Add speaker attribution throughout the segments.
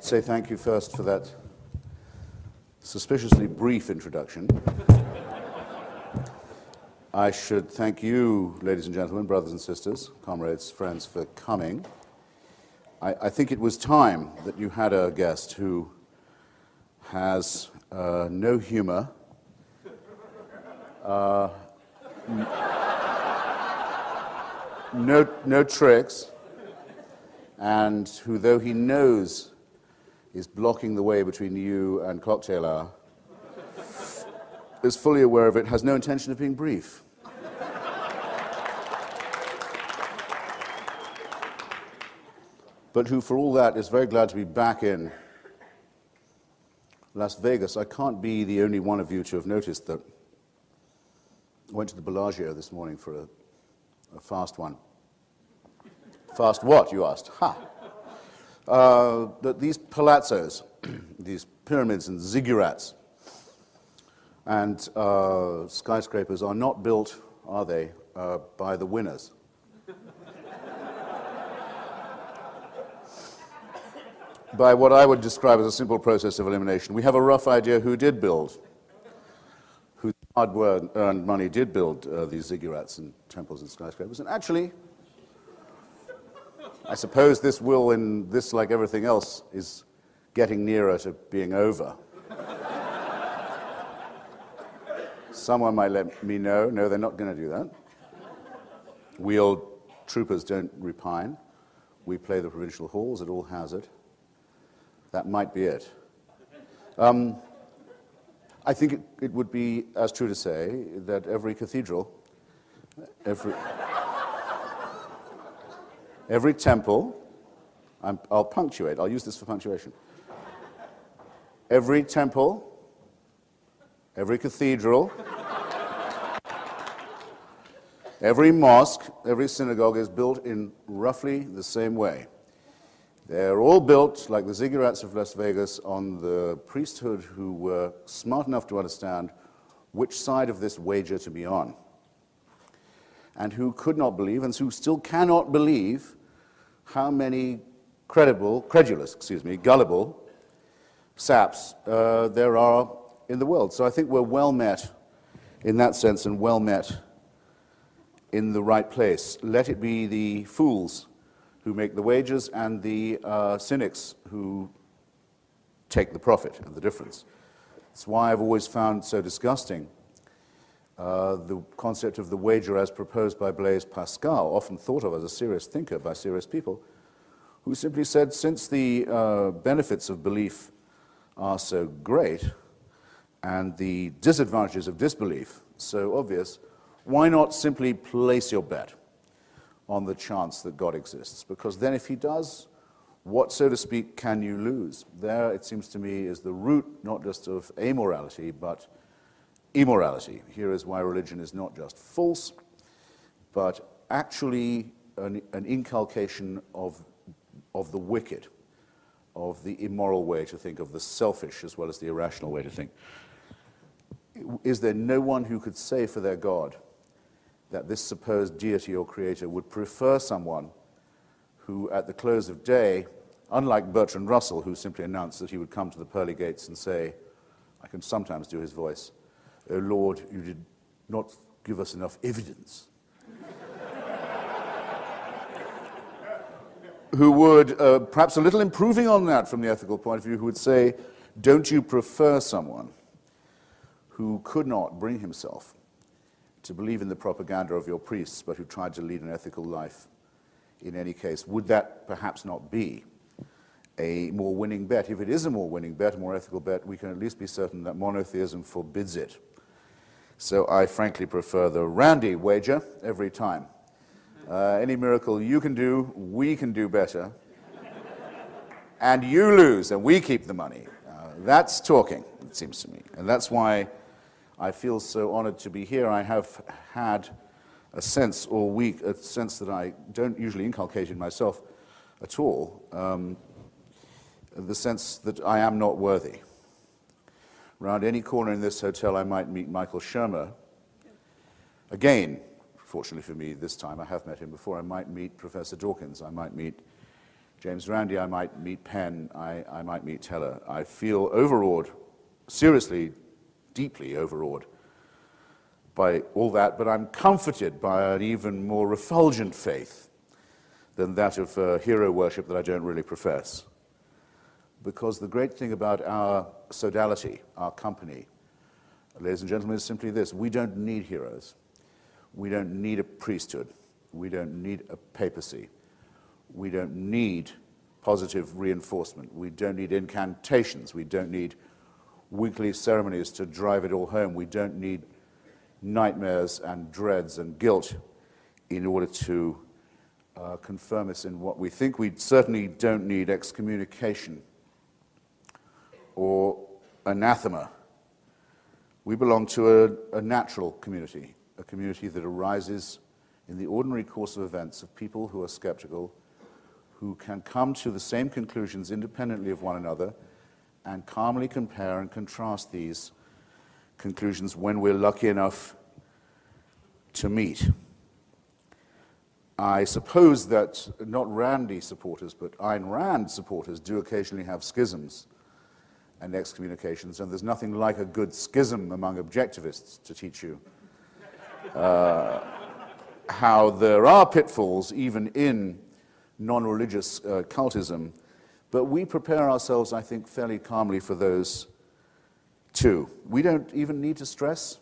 Speaker 1: say thank you first for that suspiciously brief introduction. I should thank you, ladies and gentlemen, brothers and sisters, comrades, friends, for coming. I think it was time that you had a guest who has no humor, no tricks, and who, though he knows is blocking the way between you and cocktail hour, is fully aware of it, has no intention of being brief. But who, for all that, is very glad to be back in Las Vegas. I can't be the only one of you to have noticed that I went to the Bellagio this morning for a fast one. Fast what, you asked? Ha! That these palazzos, these pyramids and ziggurats and skyscrapers are not built, are they, by the winners. By what I would describe as a simple process of elimination. We have a rough idea who did build, whose hard-earned money did build these ziggurats and temples and skyscrapers. And actually, I suppose this will, in this, like everything else, is getting nearer to being over. Someone might let me know. No, they're not going to do that. We old troopers don't repine. We play the provincial halls at all hazard. That might be it. I think it would be as true to say that every cathedral, every temple, I'll punctuate, I'll use this for punctuation. Every temple, every cathedral, every mosque, every synagogue is built in roughly the same way. They're all built, like the ziggurats of Las Vegas, on the priesthood who were smart enough to understand which side of this wager to be on, and who could not believe, and who still cannot believe, how many credulous, gullible saps there are in the world. So I think we're well met in that sense, and well met in the right place. Let it be the fools who make the wagers and the cynics who take the profit and the difference. That's why I've always found so disgusting the concept of the wager as proposed by Blaise Pascal, often thought of as a serious thinker by serious people, who simply said, since the benefits of belief are so great and the disadvantages of disbelief so obvious, why not simply place your bet on the chance that God exists? Because then if he does, what, so to speak, can you lose? There, it seems to me, is the root not just of amorality, but immorality. Here is why religion is not just false, but actually an inculcation of the wicked, of the immoral way to think, of the selfish as well as the irrational way to think. Is there no one who could say for their God that this supposed deity or creator would prefer someone who, at the close of day, unlike Bertrand Russell, who simply announced that he would come to the pearly gates and say, I can sometimes do his voice, "Oh Lord, you did not give us enough evidence," who would, perhaps a little improving on that from the ethical point of view, who would say, don't you prefer someone who could not bring himself to believe in the propaganda of your priests, but who tried to lead an ethical life in any case? Would that perhaps not be a more winning bet? If it is a more winning bet, a more ethical bet, we can at least be certain that monotheism forbids it. So I frankly prefer the Randy wager every time. Any miracle you can do, we can do better. And you lose, and we keep the money. That's talking, it seems to me. And that's why I feel so honored to be here. I have had a sense all week, a sense that I don't usually inculcate in myself at all, the sense that I am not worthy. Round any corner in this hotel I might meet Michael Shermer. Again, fortunately for me this time, I have met him before. I might meet Professor Dawkins. I might meet James Randi, I might meet Penn, I might meet Teller. I feel overawed, seriously, deeply overawed by all that, but I'm comforted by an even more refulgent faith than that of hero worship that I don't really profess. Because the great thing about our sodality, our company, ladies and gentlemen, is simply this: we don't need heroes. We don't need a priesthood. We don't need a papacy. We don't need positive reinforcement. We don't need incantations. We don't need weekly ceremonies to drive it all home. We don't need nightmares and dreads and guilt in order to confirm us in what we think. We certainly don't need excommunication or anathema. We belong to a natural community, a community that arises in the ordinary course of events of people who are skeptical, who can come to the same conclusions independently of one another and calmly compare and contrast these conclusions when we're lucky enough to meet. I suppose that not Randi supporters, but Ayn Rand supporters do occasionally have schisms and excommunications, and there's nothing like a good schism among objectivists to teach you how there are pitfalls even in non-religious cultism, but we prepare ourselves, I think, fairly calmly for those too. We don't even need to stress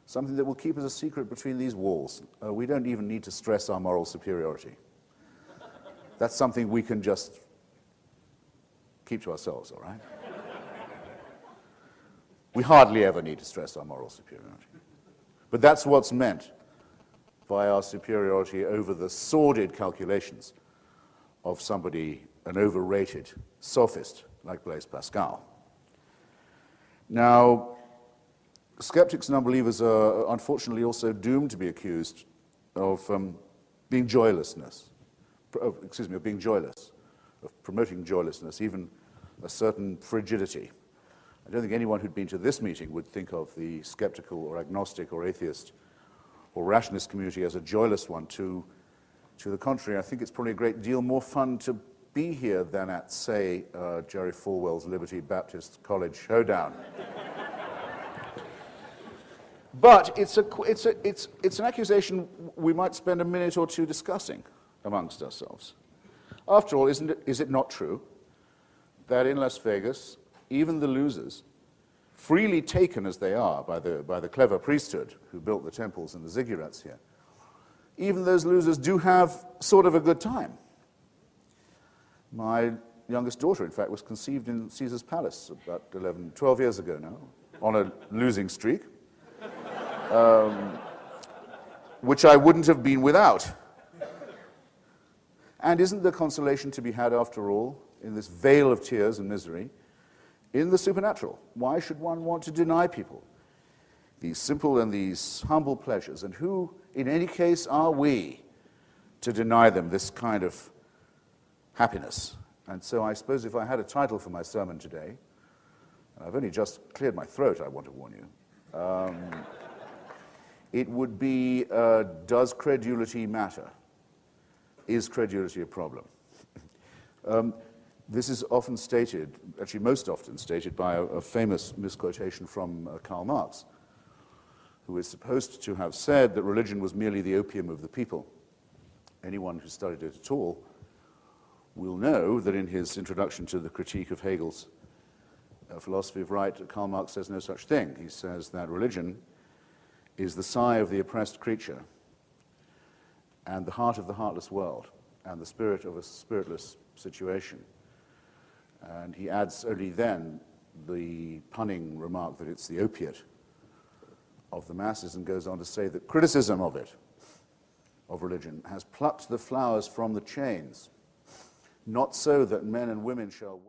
Speaker 1: something that will keep us a secret between these walls. We don't even need to stress our moral superiority. That's something we can just keep to ourselves, all right? We hardly ever need to stress our moral superiority. But that's what's meant by our superiority over the sordid calculations of somebody, an overrated sophist like Blaise Pascal. Now, skeptics and unbelievers are unfortunately also doomed to be accused of being joylessness, of being joyless, of promoting joylessness, even a certain frigidity. I don't think anyone who'd been to this meeting would think of the skeptical or agnostic or atheist or rationalist community as a joyless one. To the contrary, I think it's probably a great deal more fun to be here than at, say, Jerry Falwell's Liberty Baptist College showdown. But it's an accusation we might spend a minute or two discussing amongst ourselves. After all, is it not true that in Las Vegas, even the losers, freely taken as they are by the clever priesthood who built the temples and the ziggurats here, even those losers do have sort of a good time? My youngest daughter, in fact, was conceived in Caesar's Palace about 12 years ago now, on a losing streak, which I wouldn't have been without. And isn't there consolation to be had, after all, in this veil of tears and misery, in the supernatural? Why should one want to deny people these simple and these humble pleasures? And who, in any case, are we to deny them this kind of happiness? And so I suppose if I had a title for my sermon today, and I've only just cleared my throat, I want to warn you, it would be, does credulity matter? Is credulity a problem? This is often stated, actually most often stated, by a famous misquotation from Karl Marx, who is supposed to have said that religion was merely the opium of the people. Anyone who studied it at all will know that in his introduction to the critique of Hegel's philosophy of right, Karl Marx says no such thing. He says that religion is the sigh of the oppressed creature and the heart of the heartless world and the spirit of a spiritless situation. And he adds only then the punning remark that it's the opiate of the masses, and goes on to say that criticism of it, of religion, has plucked the flowers from the chains, not so that men and women shall...